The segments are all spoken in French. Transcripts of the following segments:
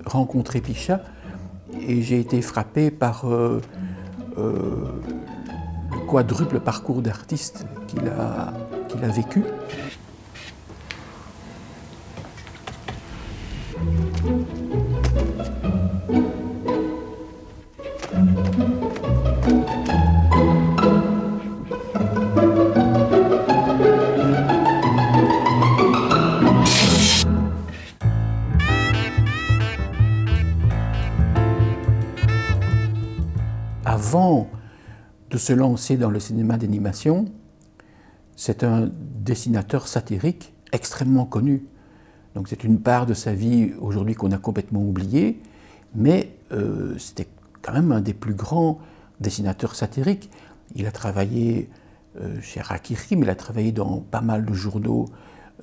rencontré Pichat et j'ai été frappé par le quadruple parcours d'artiste qu'il a vécu. Avant de se lancer dans le cinéma d'animation, c'est un dessinateur satirique extrêmement connu. Donc c'est une part de sa vie aujourd'hui qu'on a complètement oubliée, mais c'était quand même un des plus grands dessinateurs satiriques. Il a travaillé chez Harakiri, mais il a travaillé dans pas mal de journaux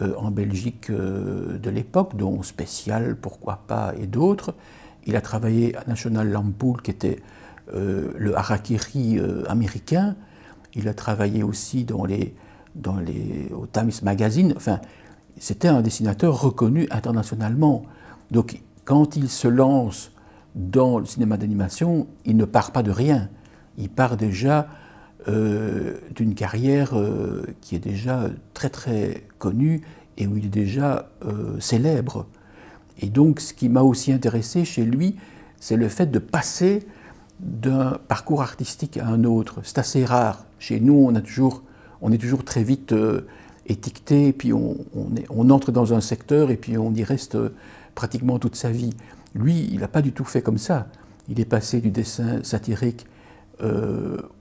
en Belgique de l'époque, dont Spécial, pourquoi pas, et d'autres. Il a travaillé à National Lampoon, qui était le Harakiri américain. Il a travaillé aussi au Times Magazine. Enfin, c'était un dessinateur reconnu internationalement. Donc, quand il se lance dans le cinéma d'animation, il ne part pas de rien. Il part déjà d'une carrière qui est déjà très très connue et où il est déjà célèbre. Et donc, ce qui m'a aussi intéressé chez lui, c'est le fait de passer d'un parcours artistique à un autre. C'est assez rare. Chez nous, on est toujours très vite étiqueté, puis on entre dans un secteur et puis on y reste pratiquement toute sa vie. Lui, il n'a pas du tout fait comme ça. Il est passé du dessin satirique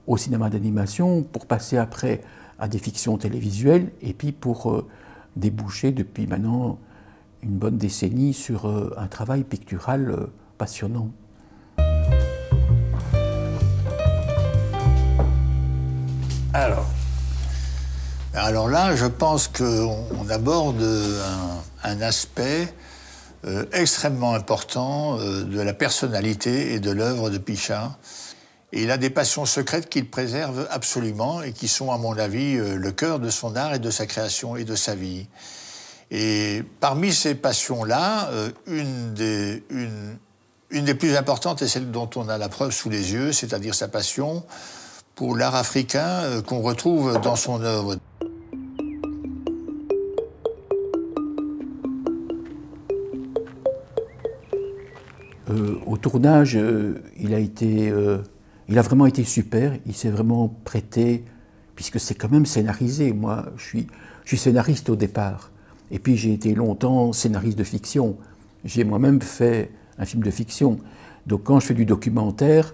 au cinéma d'animation pour passer après à des fictions télévisuelles et puis pour déboucher depuis maintenant une bonne décennie sur un travail pictural passionnant. Alors là, je pense qu'on aborde un aspect extrêmement important de la personnalité et de l'œuvre de Pichat. Et il a des passions secrètes qu'il préserve absolument et qui sont, à mon avis, le cœur de son art et de sa création et de sa vie. Et parmi ces passions-là, une des plus importantes est celle dont on a la preuve sous les yeux, c'est-à-dire sa passion pour l'art africain qu'on retrouve dans son œuvre. Au tournage, il a vraiment été super, il s'est vraiment prêté, puisque c'est quand même scénarisé. Moi, je suis scénariste au départ, et puis j'ai été longtemps scénariste de fiction. J'ai moi-même fait un film de fiction. Donc quand je fais du documentaire,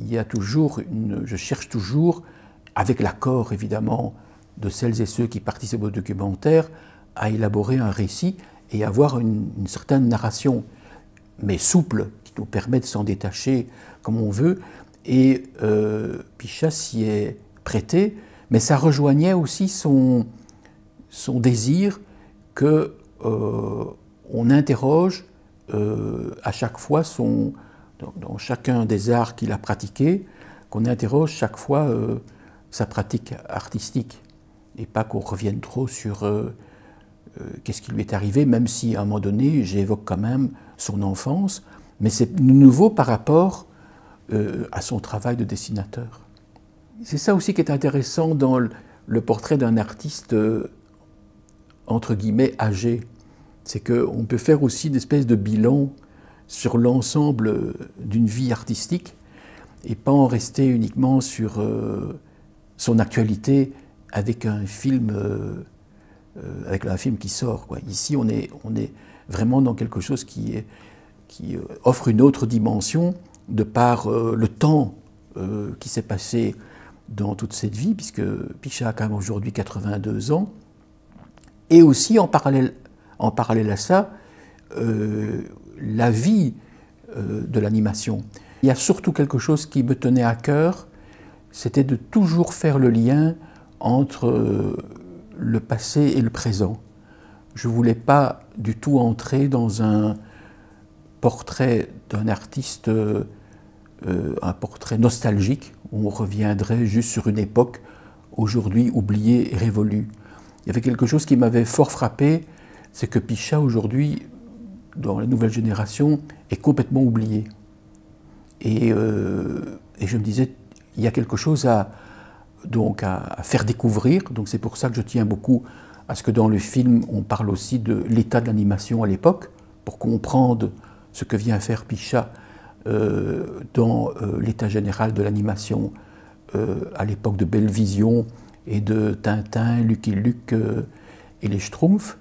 je cherche toujours, avec l'accord évidemment de celles et ceux qui participent au documentaire, à élaborer un récit et avoir une certaine narration, mais souple, qui nous permet de s'en détacher comme on veut. Et Pichat s'y est prêté, mais ça rejoignait aussi son désir qu'on interroge à chaque fois dans chacun des arts qu'il a pratiqués, qu'on interroge chaque fois sa pratique artistique, et pas qu'on revienne trop sur qu'est-ce qui lui est arrivé, même si à un moment donné j'évoque quand même son enfance, mais c'est nouveau par rapport à son travail de dessinateur. C'est ça aussi qui est intéressant dans le portrait d'un artiste entre guillemets âgé, c'est qu'on peut faire aussi une espèce de bilan sur l'ensemble d'une vie artistique et pas en rester uniquement sur son actualité avec un film qui sort, quoi. Ici, on est vraiment dans quelque chose qui offre une autre dimension de par le temps qui s'est passé dans toute cette vie, puisque Pichat a quand même aujourd'hui 82 ans, et aussi en parallèle à ça, la vie de l'animation. Il y a surtout quelque chose qui me tenait à cœur, c'était de toujours faire le lien entre le passé et le présent. Je ne voulais pas du tout entrer dans un portrait d'un artiste, un portrait nostalgique, où on reviendrait juste sur une époque aujourd'hui oubliée et révolue. Il y avait quelque chose qui m'avait fort frappé, c'est que Pichat aujourd'hui dans la nouvelle génération, est complètement oublié. Et je me disais, il y a quelque chose à faire découvrir. Donc c'est pour ça que je tiens beaucoup à ce que dans le film, on parle aussi de l'état de l'animation à l'époque, pour comprendre ce que vient faire Pichat dans l'état général de l'animation à l'époque de Bellevision et de Tintin, Lucky Luke et les Schtroumpfs.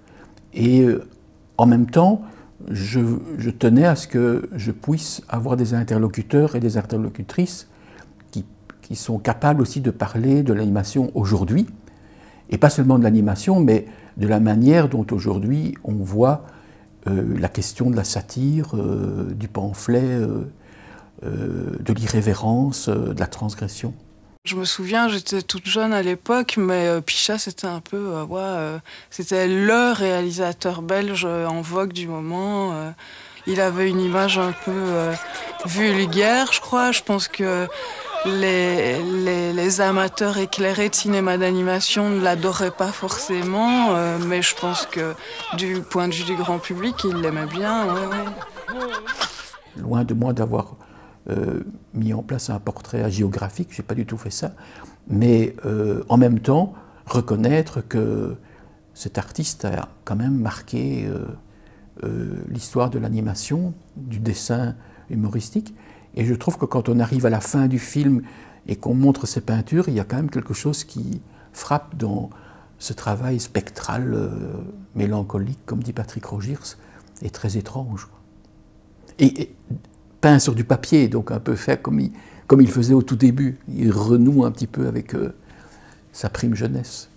Et en même temps, je tenais à ce que je puisse avoir des interlocuteurs et des interlocutrices qui sont capables aussi de parler de l'animation aujourd'hui, et pas seulement de l'animation, mais de la manière dont aujourd'hui on voit la question de la satire, du pamphlet, de l'irrévérence, de la transgression. Je me souviens, j'étais toute jeune à l'époque, mais Pichat, c'était un peu, c'était le réalisateur belge en vogue du moment. Il avait une image un peu vulgaire, je crois. Je pense que les amateurs éclairés de cinéma d'animation ne l'adoraient pas forcément, mais je pense que du point de vue du grand public, ils l'aimaient bien. Ouais. Loin de moi d'avoir mis en place un portrait hagiographique, je n'ai pas du tout fait ça, mais en même temps reconnaître que cet artiste a quand même marqué l'histoire de l'animation, du dessin humoristique, et je trouve que quand on arrive à la fin du film et qu'on montre ses peintures, il y a quand même quelque chose qui frappe dans ce travail spectral, mélancolique, comme dit Patrick Rogiers, et très étrange. Et peint sur du papier, donc un peu fait comme il faisait au tout début. Il renoue un petit peu avec sa prime jeunesse.